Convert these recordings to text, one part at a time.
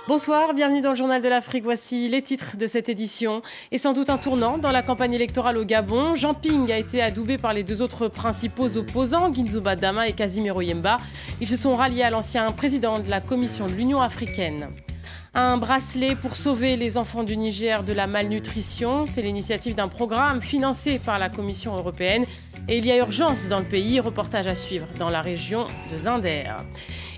Bonsoir, bienvenue dans le Journal de l'Afrique. Voici les titres de cette édition. Et sans doute un tournant dans la campagne électorale au Gabon. Jean Ping a été adoubé par les deux autres principaux opposants, Guinzouba Dama et Casimiro Yemba. Ils se sont ralliés à l'ancien président de la Commission de l'Union africaine. Un bracelet pour sauver les enfants du Niger de la malnutrition. C'est l'initiative d'un programme financé par la Commission européenne. Et il y a urgence dans le pays. Reportage à suivre dans la région de Zinder.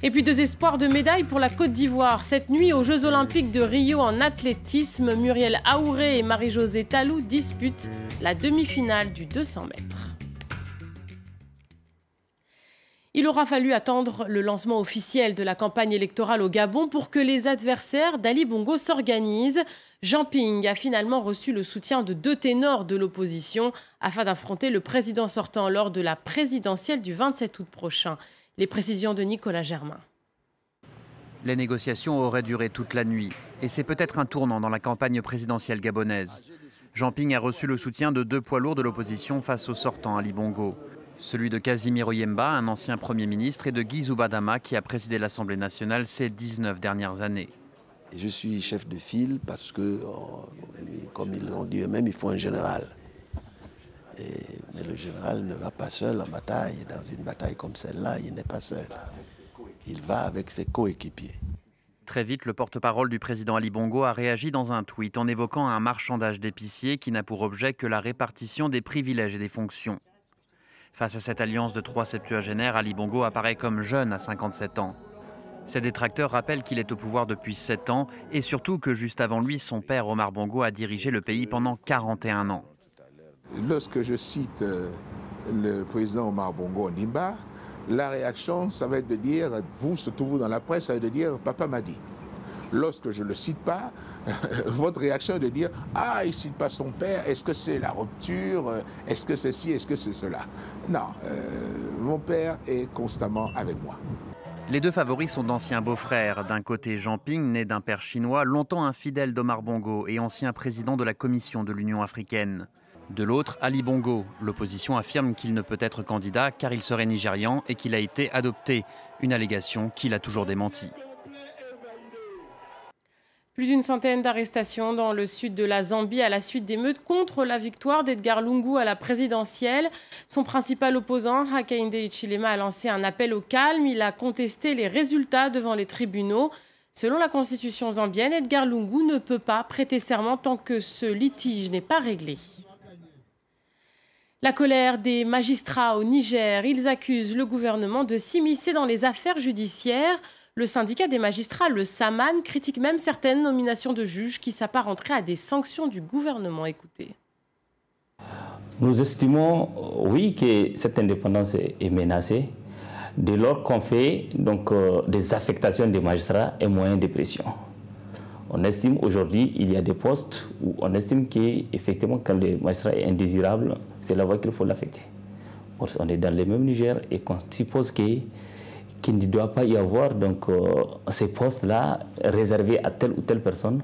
Et puis deux espoirs de médailles pour la Côte d'Ivoire. Cette nuit, aux Jeux Olympiques de Rio en athlétisme, Muriel Aouré et Marie-Josée Talou disputent la demi-finale du 200 mètres. Il aura fallu attendre le lancement officiel de la campagne électorale au Gabon pour que les adversaires d'Ali Bongo s'organisent. Jean Ping a finalement reçu le soutien de deux ténors de l'opposition afin d'affronter le président sortant lors de la présidentielle du 27 août prochain. Les précisions de Nicolas Germain. Les négociations auraient duré toute la nuit. Et c'est peut-être un tournant dans la campagne présidentielle gabonaise. Jean Ping a reçu le soutien de deux poids lourds de l'opposition face au sortant Ali Bongo. Celui de Casimiro Yemba, un ancien Premier ministre, et de Guinzouba Dama, qui a présidé l'Assemblée nationale ces 19 dernières années. Je suis chef de file parce que, comme ils l'ont dit eux-mêmes, il faut un général. Mais le général ne va pas seul en bataille. Dans une bataille comme celle-là, il n'est pas seul. Il va avec ses coéquipiers. Très vite, le porte-parole du président Ali Bongo a réagi dans un tweet en évoquant un marchandage d'épiciers qui n'a pour objet que la répartition des privilèges et des fonctions. Face à cette alliance de trois septuagénaires, Ali Bongo apparaît comme jeune à 57 ans. Ses détracteurs rappellent qu'il est au pouvoir depuis 7 ans et surtout que juste avant lui, son père Omar Bongo a dirigé le pays pendant 41 ans. Lorsque je cite le président Omar Bongo Ondimba, la réaction, ça va être de dire, vous, surtout vous dans la presse, ça va être de dire « papa m'a dit ». Lorsque je ne le cite pas, votre réaction est de dire « ah, il ne cite pas son père, est-ce que c'est la rupture, est-ce que c'est ci, est-ce que c'est cela ?» Non, mon père est constamment avec moi. Les deux favoris sont d'anciens beaux-frères. D'un côté, Jean Ping, né d'un père chinois, longtemps un fidèle d'Omar Bongo et ancien président de la Commission de l'Union africaine. De l'autre, Ali Bongo. L'opposition affirme qu'il ne peut être candidat car il serait nigérian et qu'il a été adopté. Une allégation qu'il a toujours démentie. Plus d'une centaine d'arrestations dans le sud de la Zambie à la suite d'émeutes contre la victoire d'Edgar Lungu à la présidentielle. Son principal opposant, Hakainde Hichilema, a lancé un appel au calme. Il a contesté les résultats devant les tribunaux. Selon la constitution zambienne, Edgar Lungu ne peut pas prêter serment tant que ce litige n'est pas réglé. La colère des magistrats au Niger, ils accusent le gouvernement de s'immiscer dans les affaires judiciaires. Le syndicat des magistrats, le SAMAN, critique même certaines nominations de juges qui s'apparenteraient à des sanctions du gouvernement. Écoutez. Nous estimons, oui, que cette indépendance est menacée dès lors qu'on fait donc, des affectations des magistrats et moyens de pression. On estime aujourd'hui qu'il y a des postes où on estime qu'effectivement, quand le magistrat est indésirable, c'est là-bas qu'il faut l'affecter. On est dans le même Niger et qu'on suppose qu'il ne doit pas y avoir donc, ces postes-là réservés à telle ou telle personne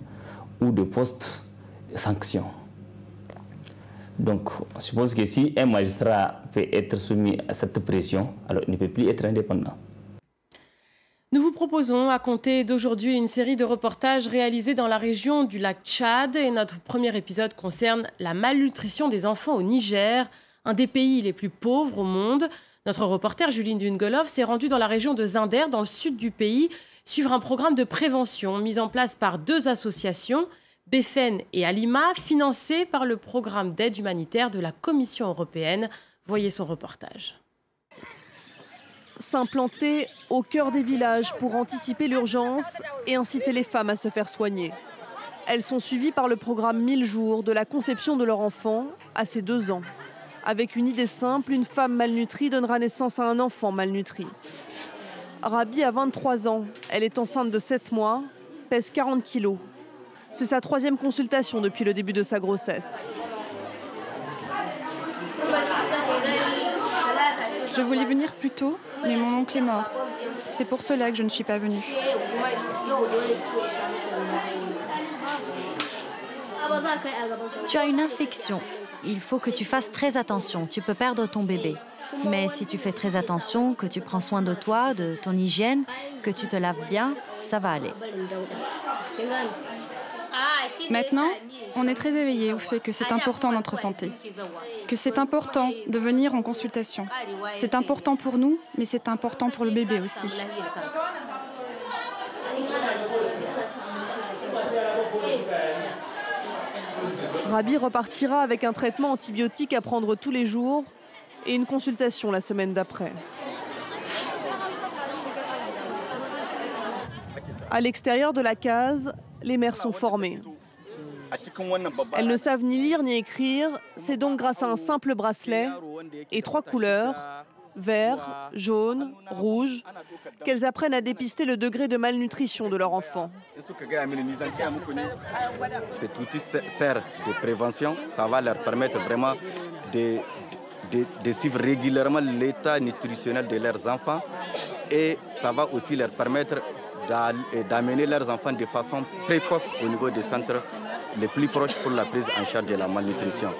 ou des postes sanctions. Donc, on suppose que si un magistrat peut être soumis à cette pression, alors il ne peut plus être indépendant. Nous vous proposons à compter d'aujourd'hui une série de reportages réalisés dans la région du lac Tchad. Et notre premier épisode concerne la malnutrition des enfants au Niger, un des pays les plus pauvres au monde. Notre reporter Juline Dungolov s'est rendue dans la région de Zinder, dans le sud du pays, suivre un programme de prévention mis en place par deux associations, Befen et Alima, financé par le programme d'aide humanitaire de la Commission européenne. Voyez son reportage. S'implanter au cœur des villages pour anticiper l'urgence et inciter les femmes à se faire soigner. Elles sont suivies par le programme 1000 jours de la conception de leur enfant à ses 2 ans. Avec une idée simple, une femme malnutrie donnera naissance à un enfant malnutri. Rabi a 23 ans. Elle est enceinte de 7 mois, pèse 40 kilos. C'est sa 3e consultation depuis le début de sa grossesse. Je voulais venir plus tôt, mais mon oncle est mort. C'est pour cela que je ne suis pas venue. Tu as une infection. Il faut que tu fasses très attention. Tu peux perdre ton bébé. Mais si tu fais très attention, que tu prends soin de toi, de ton hygiène, que tu te laves bien, ça va aller. Maintenant, on est très éveillé au fait que c'est important notre santé, que c'est important de venir en consultation. C'est important pour nous, mais c'est important pour le bébé aussi. Rabi repartira avec un traitement antibiotique à prendre tous les jours et une consultation la semaine d'après. À l'extérieur de la case, les mères sont formées. Elles ne savent ni lire ni écrire, c'est donc grâce à un simple bracelet et 3 couleurs, vert, jaune, rouge, qu'elles apprennent à dépister le degré de malnutrition de leur enfant. Cet outil sert de prévention, ça va leur permettre vraiment de suivre régulièrement l'état nutritionnel de leurs enfants et ça va aussi leur permettre d'amener leurs enfants de façon précoce au niveau des centres les plus proches pour la prise en charge de la malnutrition.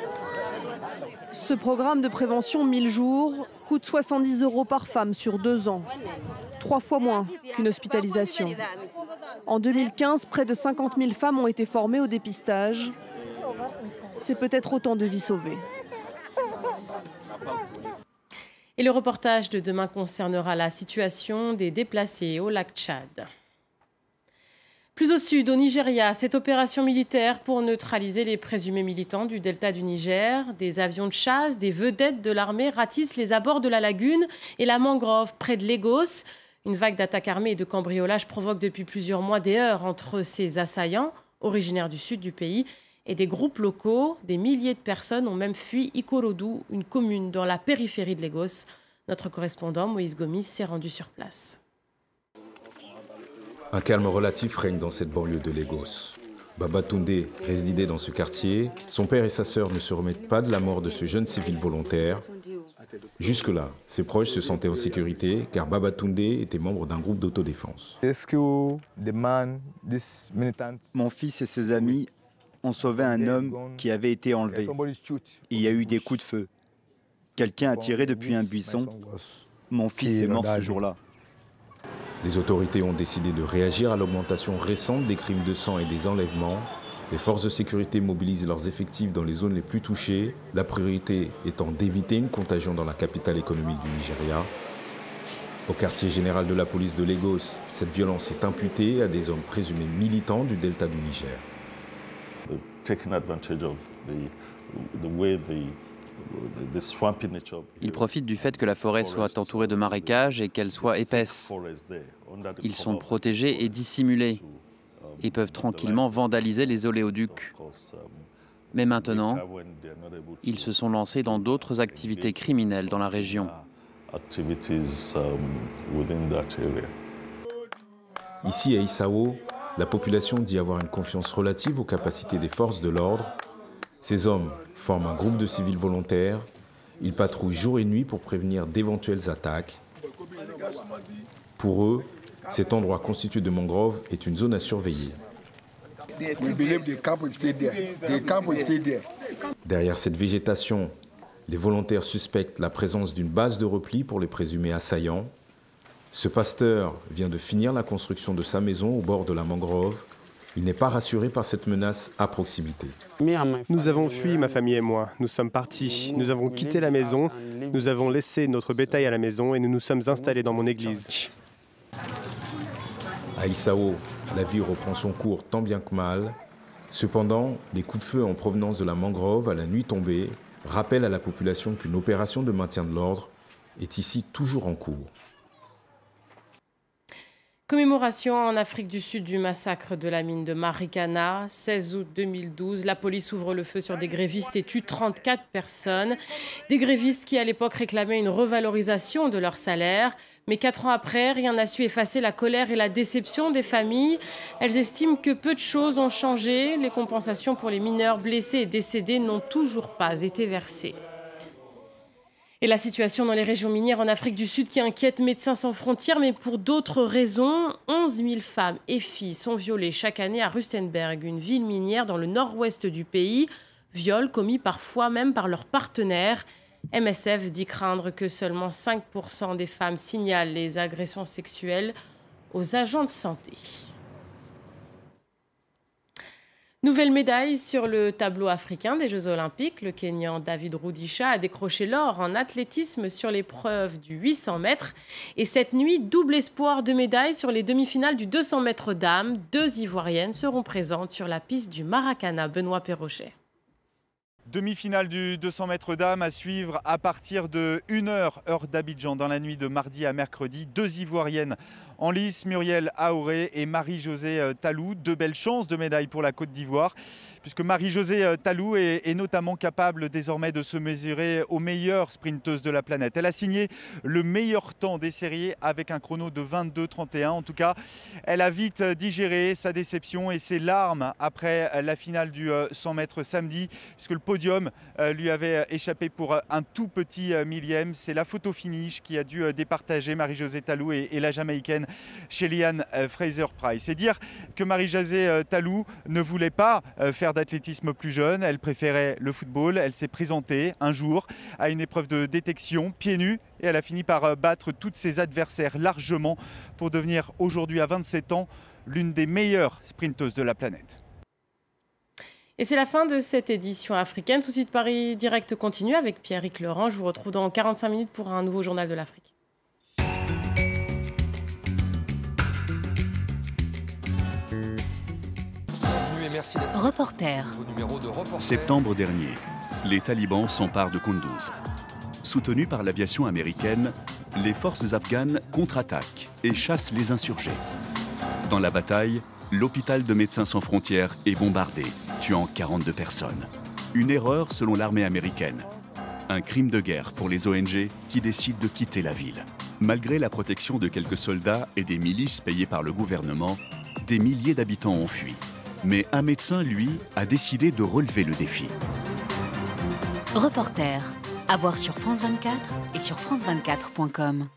Ce programme de prévention 1000 jours coûte 70 € par femme sur 2 ans, 3 fois moins qu'une hospitalisation. En 2015, près de 50 000 femmes ont été formées au dépistage. C'est peut-être autant de vies sauvées. Et le reportage de demain concernera la situation des déplacés au lac Tchad. Plus au sud, au Nigeria, cette opération militaire pour neutraliser les présumés militants du delta du Niger. Des avions de chasse, des vedettes de l'armée ratissent les abords de la lagune et la mangrove près de Lagos. Une vague d'attaques armées et de cambriolages provoque depuis plusieurs mois des heurts entre ces assaillants, originaires du sud du pays, et des groupes locaux. Des milliers de personnes ont même fui Ikorodu, une commune dans la périphérie de Lagos. Notre correspondant Moïse Gomis s'est rendu sur place. Un calme relatif règne dans cette banlieue de Lagos. Babatunde résidait dans ce quartier. Son père et sa sœur ne se remettent pas de la mort de ce jeune civil volontaire. Jusque-là, ses proches se sentaient en sécurité car Babatunde était membre d'un groupe d'autodéfense. Mon fils et ses amis ont sauvé un homme qui avait été enlevé. Il y a eu des coups de feu. Quelqu'un a tiré depuis un buisson. Mon fils est mort ce jour-là. Les autorités ont décidé de réagir à l'augmentation récente des crimes de sang et des enlèvements. Les forces de sécurité mobilisent leurs effectifs dans les zones les plus touchées, la priorité étant d'éviter une contagion dans la capitale économique du Nigeria. Au quartier général de la police de Lagos, cette violence est imputée à des hommes présumés militants du delta du Niger. Ils profitent du fait que la forêt soit entourée de marécages et qu'elle soit épaisse. Ils sont protégés et dissimulés et peuvent tranquillement vandaliser les oléoducs. Mais maintenant, ils se sont lancés dans d'autres activités criminelles dans la région. Ici à Issao, la population dit avoir une confiance relative aux capacités des forces de l'ordre. Ces hommes forment un groupe de civils volontaires. Ils patrouillent jour et nuit pour prévenir d'éventuelles attaques. Pour eux, cet endroit constitué de mangroves est une zone à surveiller. Derrière cette végétation, les volontaires suspectent la présence d'une base de repli pour les présumés assaillants. Ce pasteur vient de finir la construction de sa maison au bord de la mangrove. Il n'est pas rassuré par cette menace à proximité. Nous avons fui, ma famille et moi. Nous sommes partis. Nous avons quitté la maison. Nous avons laissé notre bétail à la maison et nous nous sommes installés dans mon église. À Issao, la vie reprend son cours tant bien que mal. Cependant, les coups de feu en provenance de la mangrove à la nuit tombée rappellent à la population qu'une opération de maintien de l'ordre est ici toujours en cours. Commémoration en Afrique du Sud du massacre de la mine de Marikana. 16 août 2012, la police ouvre le feu sur des grévistes et tue 34 personnes. Des grévistes qui, à l'époque, réclamaient une revalorisation de leur salaire. Mais 4 ans après, rien n'a su effacer la colère et la déception des familles. Elles estiment que peu de choses ont changé. Les compensations pour les mineurs blessés et décédés n'ont toujours pas été versées. Et la situation dans les régions minières en Afrique du Sud qui inquiète Médecins sans frontières, mais pour d'autres raisons. 11 000 femmes et filles sont violées chaque année à Rustenburg, une ville minière dans le nord-ouest du pays. Viols commis parfois même par leurs partenaires. MSF dit craindre que seulement 5% des femmes signalent les agressions sexuelles aux agents de santé. Nouvelle médaille sur le tableau africain des Jeux Olympiques. Le Kenyan David Rudisha a décroché l'or en athlétisme sur l'épreuve du 800 mètres. Et cette nuit, double espoir de médaille sur les demi-finales du 200 mètres dames. 2 Ivoiriennes seront présentes sur la piste du Maracana. Benoît Perrochet. Demi-finale du 200 mètres dames à suivre à partir de 1h, heure d'Abidjan, dans la nuit de mardi à mercredi. 2 Ivoiriennes en lice, Muriel Aoré et Marie-Josée Talou. 2 belles chances de médaille pour la Côte d'Ivoire, puisque Marie-Josée Talou est notamment capable désormais de se mesurer aux meilleures sprinteuses de la planète. Elle a signé le meilleur temps des séries avec un chrono de 22,31. En tout cas, elle a vite digéré sa déception et ses larmes après la finale du 100 mètres samedi, puisque le podium lui avait échappé pour un tout petit millième. C'est la photo finish qui a dû départager Marie-Josée Talou et la Jamaïcaine Shelly-Ann Fraser-Pryce. C'est dire que Marie-Josée Talou ne voulait pas faire d'athlétisme plus jeune, elle préférait le football. Elle s'est présentée un jour à une épreuve de détection pieds nus et elle a fini par battre toutes ses adversaires largement pour devenir aujourd'hui à 27 ans l'une des meilleures sprinteuses de la planète. Et c'est la fin de cette édition africaine. Souci de Paris Direct continue avec Pierrick Laurent. Je vous retrouve dans 45 minutes pour un nouveau journal de l'Afrique. Reporter. Septembre dernier, les talibans s'emparent de Kunduz. Soutenus par l'aviation américaine, les forces afghanes contre-attaquent et chassent les insurgés. Dans la bataille, l'hôpital de Médecins sans frontières est bombardé, tuant 42 personnes. Une erreur selon l'armée américaine. Un crime de guerre pour les ONG qui décident de quitter la ville. Malgré la protection de quelques soldats et des milices payées par le gouvernement, des milliers d'habitants ont fui. Mais un médecin, lui, a décidé de relever le défi. Reporter, à voir sur France 24 et sur france24.com.